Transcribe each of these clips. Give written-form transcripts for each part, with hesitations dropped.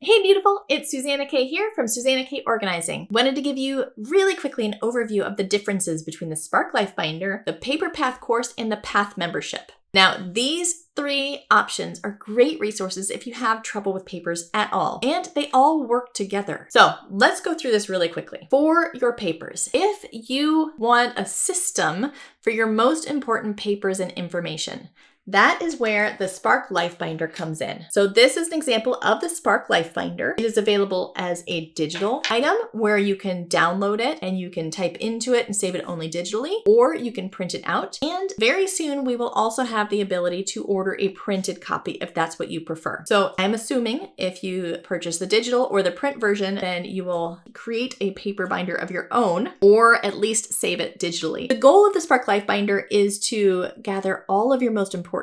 Hey beautiful, it's Suzanna K here from Suzanna K Organizing. Wanted to give you really quickly an overview of the differences between the Spark Life Binder, the Paper Path course, and the Path membership. Now, these three options are great resources if you have trouble with papers at all, and they all work together. So let's go through this really quickly. For your papers, if you want a system for your most important papers and information, that is where the Spark Life Binder comes in. So this is an example of the Spark Life Binder. It is available as a digital item where you can download it and you can type into it and save it only digitally, or you can print it out. And very soon we will also have the ability to order a printed copy if that's what you prefer. So I'm assuming if you purchase the digital or the print version, then you will create a paper binder of your own, or at least save it digitally. The goal of the Spark Life Binder is to gather all of your most important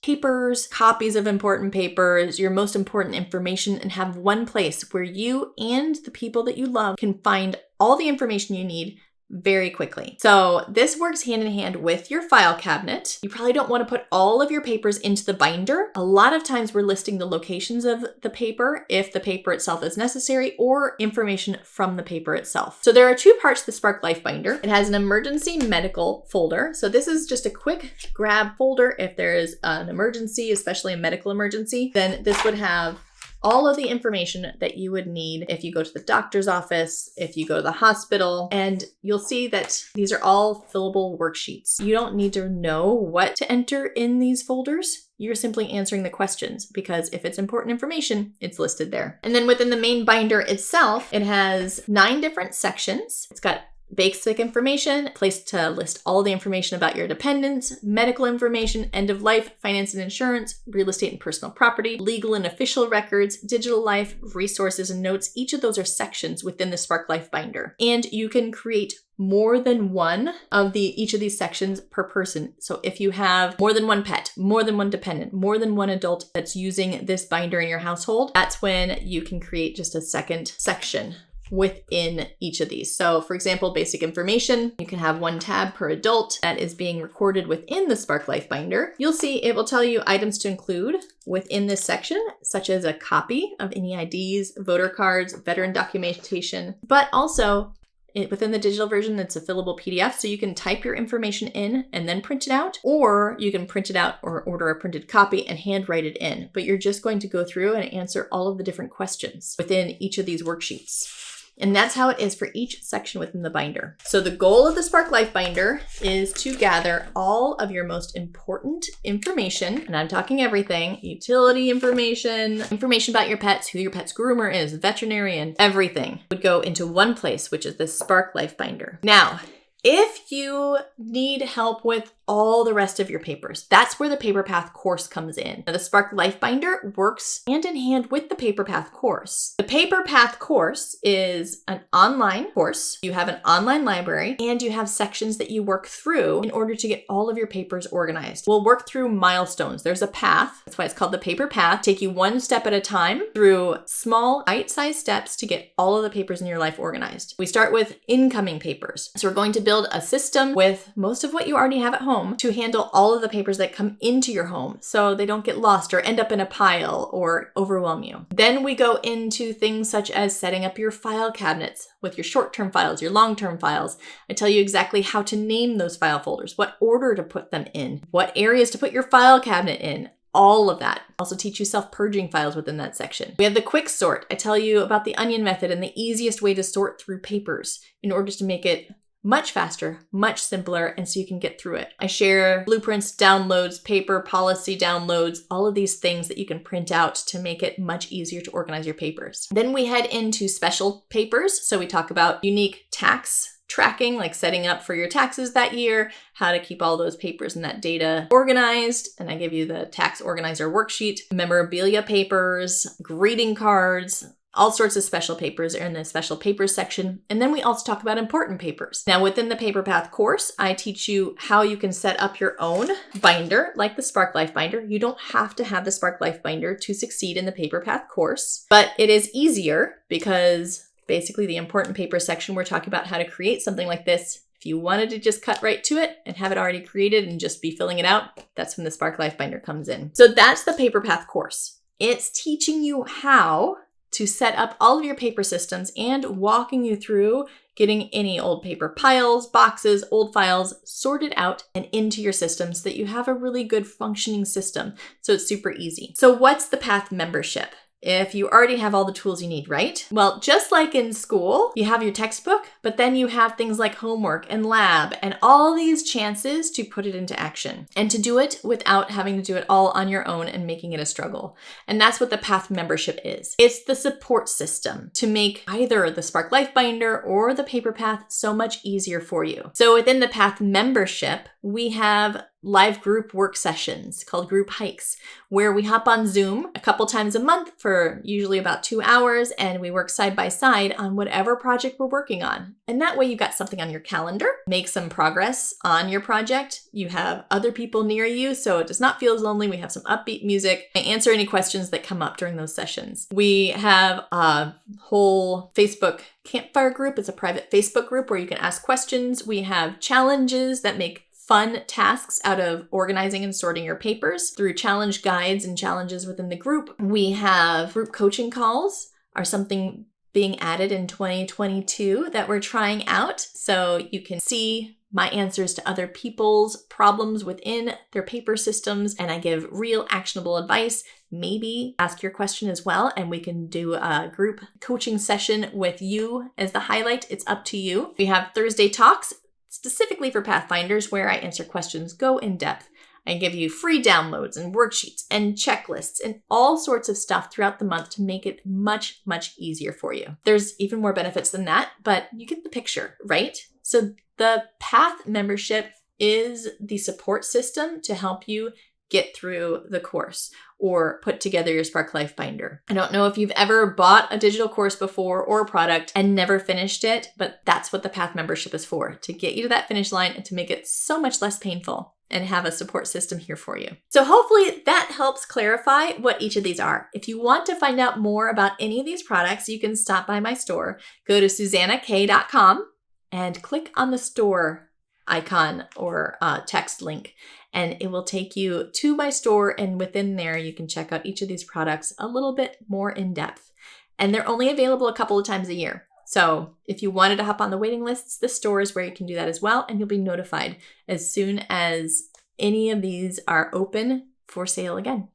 papers, copies of important papers, your most important information, and have one place where you and the people that you love can find all the information you need very quickly. So this works hand in hand with your file cabinet. You probably don't want to put all of your papers into the binder. A lot of times we're listing the locations of the paper if the paper itself is necessary, or information from the paper itself. So there are two parts to the Spark Life Binder. It has an emergency medical folder. So this is just a quick grab folder if there is an emergency, especially a medical emergency. Then this would have all of the information that you would need if you go to the doctor's office, if you go to the hospital, and you'll see that these are all fillable worksheets. You don't need to know what to enter in these folders. You're simply answering the questions because if it's important information, it's listed there. And then within the main binder itself, it has 9 different sections. It's got basic information, a place to list all the information about your dependents, medical information, end of life, finance and insurance, real estate and personal property, legal and official records, digital life, resources and notes. Each of those are sections within the Spark Life Binder. And you can create more than one of each of these sections per person. So if you have more than one pet, more than one dependent, more than one adult that's using this binder in your household, that's when you can create just a second section within each of these. So for example, basic information, you can have one tab per adult that is being recorded within the Spark Life Binder. You'll see it will tell you items to include within this section, such as a copy of any IDs, voter cards, veteran documentation, but also within the digital version, it's a fillable PDF, so you can type your information in and then print it out, or you can print it out or order a printed copy and handwrite it in. But you're just going to go through and answer all of the different questions within each of these worksheets. And that's how it is for each section within the binder. So the goal of the Spark Life Binder is to gather all of your most important information, and I'm talking everything, utility information, information about your pets, who your pet's groomer is, veterinarian, everything would go into one place, which is the Spark Life Binder. Now, if you need help with all the rest of your papers, that's where the Paper Path course comes in. Now, the Spark Life Binder works hand in hand with the Paper Path course. The Paper Path course is an online course. You have an online library and you have sections that you work through in order to get all of your papers organized. We'll work through milestones. There's a path. That's why it's called the Paper Path. Take you one step at a time through small bite-sized steps to get all of the papers in your life organized. We start with incoming papers. So we're going to build a system with most of what you already have at home to handle all of the papers that come into your home so they don't get lost or end up in a pile or overwhelm you. Then we go into things such as setting up your file cabinets with your short-term files, your long-term files. I tell you exactly how to name those file folders, what order to put them in, what areas to put your file cabinet in. All of that. Also teach you self-purging files within that section. We have the quick sort. I tell you about the onion method and the easiest way to sort through papers in order to make it much faster, much simpler, and so you can get through it. I share blueprints, downloads, paper policy downloads, all of these things that you can print out to make it much easier to organize your papers. Then we head into special papers. So we talk about unique tax tracking, like setting up for your taxes that year, how to keep all those papers and that data organized. And I give you the tax organizer worksheet, memorabilia papers, greeting cards, all sorts of special papers are in the special papers section. And then we also talk about important papers. Now within the Paper Path course, I teach you how you can set up your own binder, like the Spark Life Binder. You don't have to have the Spark Life Binder to succeed in the Paper Path course, but it is easier because basically the important paper section, we're talking about how to create something like this. If you wanted to just cut right to it and have it already created and just be filling it out, that's when the Spark Life Binder comes in. So that's the Paper Path course. It's teaching you how to set up all of your paper systems and walking you through getting any old paper piles, boxes, old files sorted out and into your system so that you have a really good functioning system. So it's super easy. So what's the Path membership? If you already have all the tools you need, right? Well, just like in school, you have your textbook, but then you have things like homework and lab and all these chances to put it into action and to do it without having to do it all on your own and making it a struggle. And that's what the Path membership is. It's the support system to make either the Spark Life Binder or the Paper Path so much easier for you. So within the Path membership, we have live group work sessions called group hikes, where we hop on Zoom a couple times a month for usually about 2 hours, and we work side by side on whatever project we're working on. And that way you got something on your calendar, make some progress on your project. You have other people near you, so it does not feel as lonely. We have some upbeat music. I answer any questions that come up during those sessions. We have a whole Facebook campfire group. It's a private Facebook group where you can ask questions. We have challenges that make fun tasks out of organizing and sorting your papers through challenge guides and challenges within the group. We have group coaching calls are something being added in 2022 that we're trying out. So you can see my answers to other people's problems within their paper systems, and I give real actionable advice. Maybe ask your question as well, and we can do a group coaching session with you as the highlight. It's up to you. We have Thursday talks, specifically for Pathfinders, where I answer questions, go in depth. I give you free downloads and worksheets and checklists and all sorts of stuff throughout the month to make it much, much easier for you. There's even more benefits than that, but you get the picture, right? So the Path membership is the support system to help you get through the course or put together your Spark Life Binder. I don't know if you've ever bought a digital course before or a product and never finished it, but that's what the Path membership is for, to get you to that finish line and to make it so much less painful and have a support system here for you. So hopefully that helps clarify what each of these are. If you want to find out more about any of these products, you can stop by my store, go to SuzannaK.com and click on the store icon or text link, and it will take you to my store, and within there you can check out each of these products a little bit more in depth. And they're only available a couple of times a year. So if you wanted to hop on the waiting lists, the store is where you can do that as well, and you'll be notified as soon as any of these are open for sale again.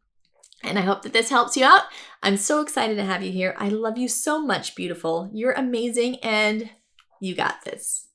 And I hope that this helps you out. I'm so excited to have you here. I love you so much, beautiful. You're amazing, and you got this.